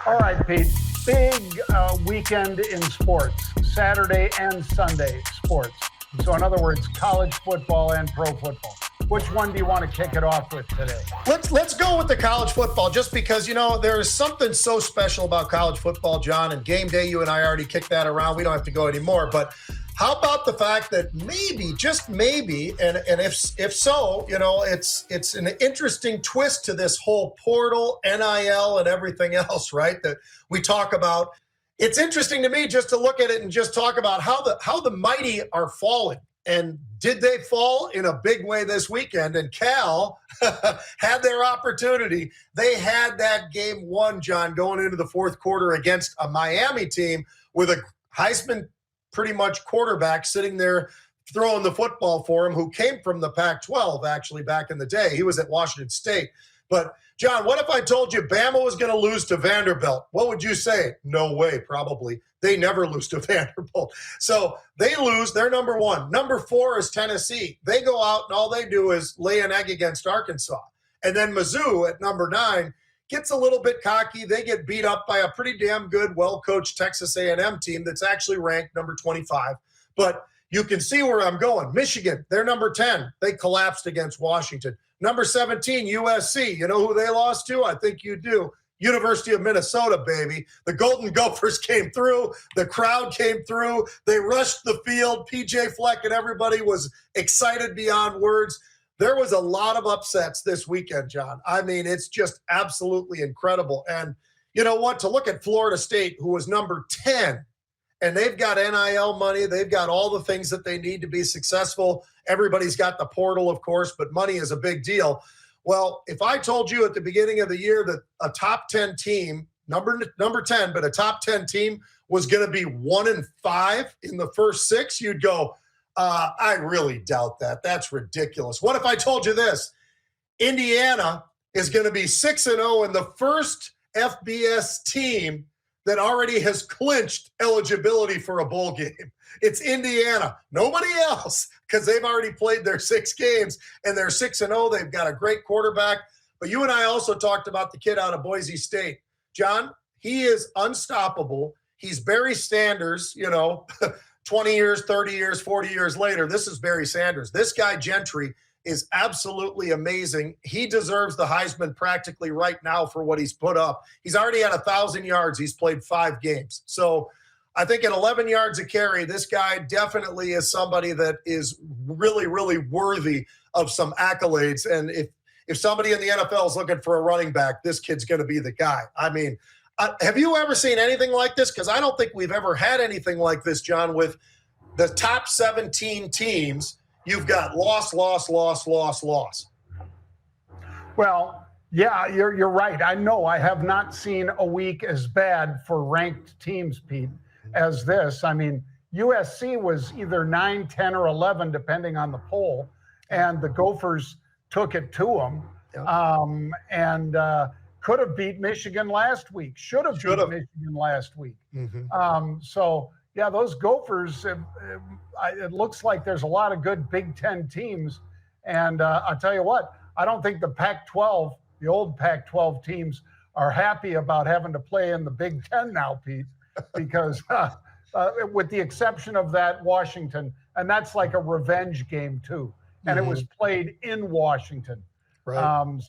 All right, Pete. Big weekend in sports, Saturday and Sunday sports. So in other words, college football and pro football. Which one do you want to kick it off with today? Let's go with the college football, just because, there is something so special about college football, John, and game day, you and I already kicked that around. We don't have to go anymore. But how about the fact that maybe, just maybe, and if so, it's an interesting twist to this whole portal, NIL, and everything else, right, that we talk about. It's interesting to me just to look at it and just talk about how the mighty are falling. And did they fall in a big way this weekend? And Cal had their opportunity. They had that game won, John, going into the fourth quarter against a Miami team with a Heisman pretty much quarterback sitting there throwing the football for him, who came from the Pac-12 actually back in the day. He was at Washington State. But, John, what if I told you Bama was going to lose to Vanderbilt? What would you say? No way, probably. They never lose to Vanderbilt. So they lose. They're number one. Number 4 is Tennessee. They go out and all they do is lay an egg against Arkansas. And then Mizzou at number 9 gets a little bit cocky. They get beat up by a pretty damn good, well-coached Texas A&M team that's actually ranked number 25. But you can see where I'm going. Michigan, they're number 10. They collapsed against Washington. Number 17, USC. You know who they lost to? I think you do. University of Minnesota, baby. The Golden Gophers came through. The crowd came through. They rushed the field. PJ Fleck and everybody was excited beyond words. There was a lot of upsets this weekend, John. I mean, it's just absolutely incredible. And you know what? To look at Florida State, who was number 10, and they've got NIL money. They've got all the things that they need to be successful. Everybody's got the portal, of course, but money is a big deal. Well, if I told you at the beginning of the year that a top 10 team, number 10, but a top 10 team was going to be 1-5 in the first 6, you'd go, I really doubt that. That's ridiculous. What if I told you this? Indiana is going to be 6-0 in the first FBS team that already has clinched eligibility for a bowl game. It's Indiana. Nobody else, because they've already played their 6 games, and they're 6-0. They've got a great quarterback. But you and I also talked about the kid out of Boise State. John, he is unstoppable. He's Barry Sanders, 20 years, 30 years, 40 years later. This is Barry Sanders. This guy, Gentry, is absolutely amazing. He deserves the Heisman practically right now for what he's put up. He's already had 1,000 yards. He's played 5 games. So I think at 11 yards a carry, this guy definitely is somebody that is really, really worthy of some accolades. And if somebody in the NFL is looking for a running back, this kid's going to be the guy. I mean, have you ever seen anything like this? Because I don't think we've ever had anything like this, John, with the top 17 teams. You've got loss. Well, yeah, you're right. I know I have not seen a week as bad for ranked teams, Pete, as this. I mean, USC was either 9, 10, or 11, depending on the poll, and the Gophers took it to them. And could have beat Michigan last week. Should have beat Michigan last week. Mm-hmm. So, yeah, those Gophers, it looks like there's a lot of good Big Ten teams. And I'll tell you what, I don't think the Pac-12, the old Pac-12 teams, are happy about having to play in the Big Ten now, Pete, because with the exception of that Washington, and that's like a revenge game too. And it was played in Washington. Right.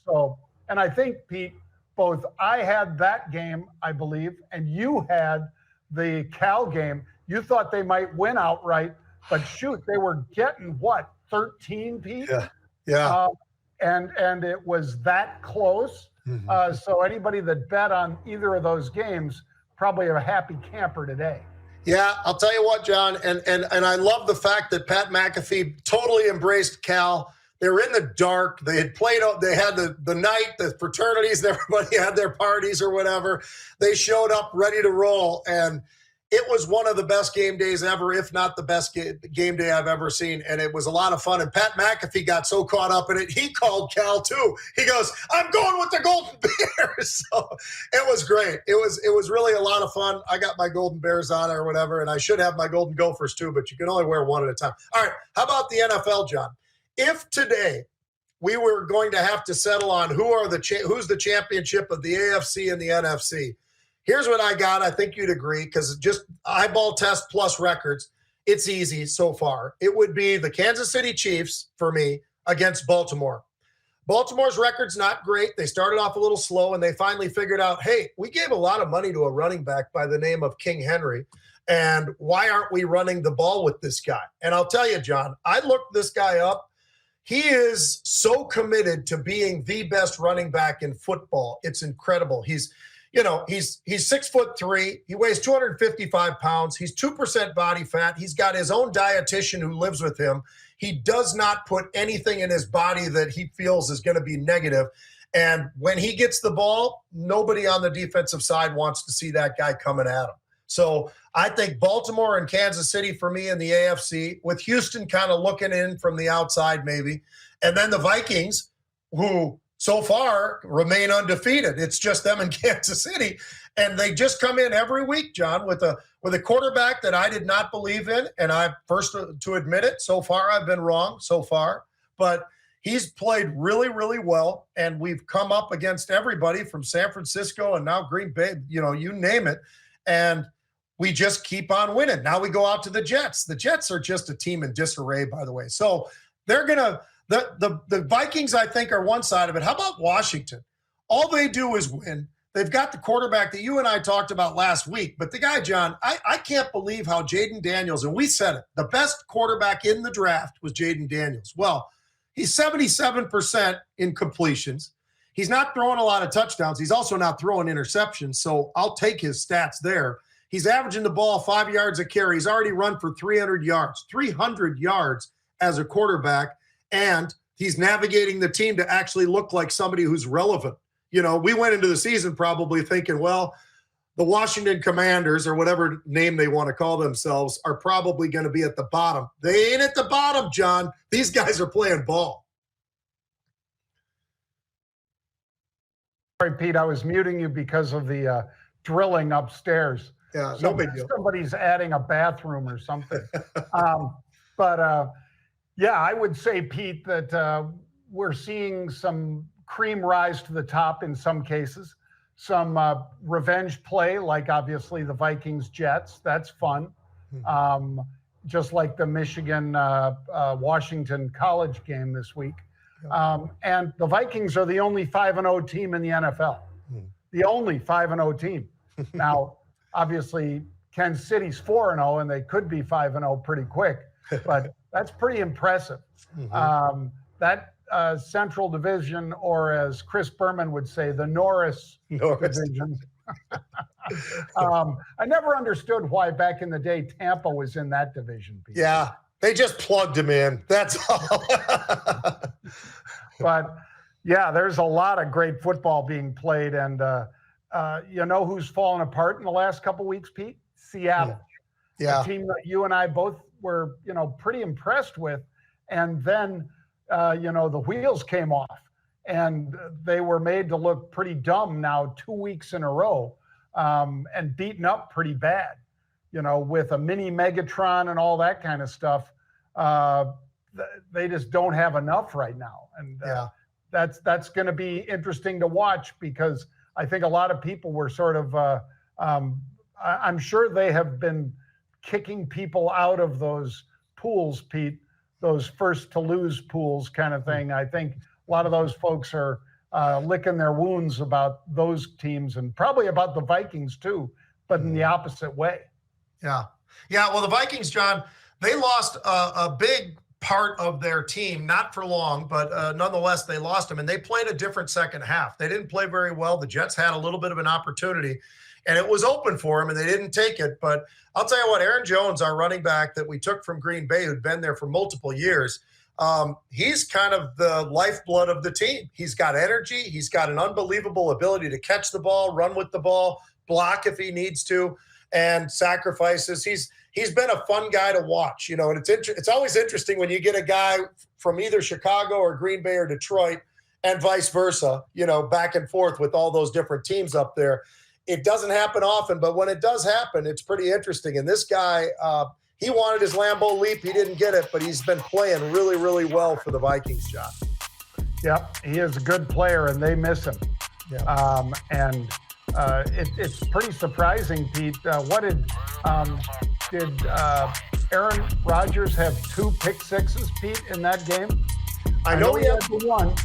And I think, Pete, both I had that game, I believe, and you had the Cal game. You thought they might win outright, but shoot, they were getting what, 13, Pete? Yeah. And it was that close. Mm-hmm. So anybody that bet on either of those games probably a happy camper today. Yeah, I'll tell you what, John, and I love the fact that Pat McAfee totally embraced Cal. They were in the dark. They had played. They had the night, the fraternities, everybody had their parties or whatever. They showed up ready to roll, and it was one of the best game days ever, if not the best game day I've ever seen. And it was a lot of fun. And Pat McAfee got so caught up in it, he called Cal too. He goes, "I'm going with the Golden Bears." So it was great. It was really a lot of fun. I got my Golden Bears on or whatever, and I should have my Golden Gophers too, but you can only wear one at a time. All right, how about the NFL, John? If today we were going to have to settle on who's the championship of the AFC and the NFC. Here's what I got. I think you'd agree, because just eyeball test plus records, it's easy so far. It would be the Kansas City Chiefs for me against Baltimore. Baltimore's record's not great. They started off a little slow, and they finally figured out, hey, we gave a lot of money to a running back by the name of King Henry, and why aren't we running the ball with this guy? And I'll tell you, John, I looked this guy up. He is so committed to being the best running back in football. It's incredible. He's 6'3". He weighs 255 pounds. He's 2% body fat. He's got his own dietitian who lives with him. He does not put anything in his body that he feels is going to be negative. And when he gets the ball, nobody on the defensive side wants to see that guy coming at him. So I think Baltimore and Kansas City for me in the AFC, with Houston kind of looking in from the outside maybe. And then the Vikings, who so far remain undefeated. It's just them in Kansas City. And they just come in every week, John, with a quarterback that I did not believe in. And I'm first to admit it. So far, I've been wrong so far. But he's played really, really well. And we've come up against everybody from San Francisco and now Green Bay, you name it. And we just keep on winning. Now we go out to the Jets. The Jets are just a team in disarray, by the way. So they're going to – the Vikings, I think, are one side of it. How about Washington? All they do is win. They've got the quarterback that you and I talked about last week. But the guy, John, I can't believe how Jaden Daniels – and we said it, the best quarterback in the draft was Jaden Daniels. Well, he's 77% in completions. He's not throwing a lot of touchdowns. He's also not throwing interceptions. So I'll take his stats there. He's averaging the ball 5 yards a carry. He's already run for 300 yards as a quarterback, and he's navigating the team to actually look like somebody who's relevant. We went into the season probably thinking, well, the Washington Commanders, or whatever name they want to call themselves, are probably going to be at the bottom. They ain't at the bottom, John. These guys are playing ball. Sorry, Pete, I was muting you because of the drilling upstairs. Yeah, no big deal. Somebody's adding a bathroom or something. Yeah, I would say, Pete, that we're seeing some cream rise to the top in some cases. Some revenge play, like obviously the Vikings-Jets. That's fun. Just like the Michigan-Washington college game this week. And the Vikings are the only 5-0 team in the NFL. The only 5-0 team. Now, obviously, Kansas City's 4-0, and they could be 5-0 pretty quick, but that's pretty impressive. That Central Division, or as Chris Berman would say, the Norris Division. I never understood why back in the day Tampa was in that division, Pete. Yeah, they just plugged him in. That's all. But, yeah, there's a lot of great football being played, and you know who's fallen apart in the last couple of weeks, Pete? Seattle. Yeah. A team that you and I both were, pretty impressed with. And then, the wheels came off and they were made to look pretty dumb now 2 weeks in a row, and beaten up pretty bad, with a mini Megatron and all that kind of stuff. They just don't have enough right now. And that's going to be interesting to watch, because I think a lot of people were sort of, I'm sure they have been kicking people out of those pools, Pete, those first to lose pools kind of thing. I think a lot of those folks are licking their wounds about those teams, and probably about the Vikings too, but in the opposite way. Yeah. Well, the Vikings, John, they lost a big part of their team, not for long, but nonetheless, they lost them, and they played a different second half. They didn't play very well. The Jets had a little bit of an opportunity, and it was open for them, and they didn't take it. But I'll tell you what, Aaron Jones, our running back that we took from Green Bay, who'd been there for multiple years, he's kind of the lifeblood of the team. He's got energy. He's got an unbelievable ability to catch the ball, run with the ball, block if he needs to, and sacrifices. He's been a fun guy to watch, and it's always interesting when you get a guy from either Chicago or Green Bay or Detroit, and vice versa, back and forth with all those different teams up there. It doesn't happen often, but when it does happen, it's pretty interesting. And this guy, he wanted his Lambeau leap. He didn't get it, but he's been playing really, really well for the Vikings, John. Yep, he is a good player, and they miss him. Yeah. It's pretty surprising, Pete. What did Aaron Rodgers have 2 pick sixes, Pete, in that game? I know he had the one.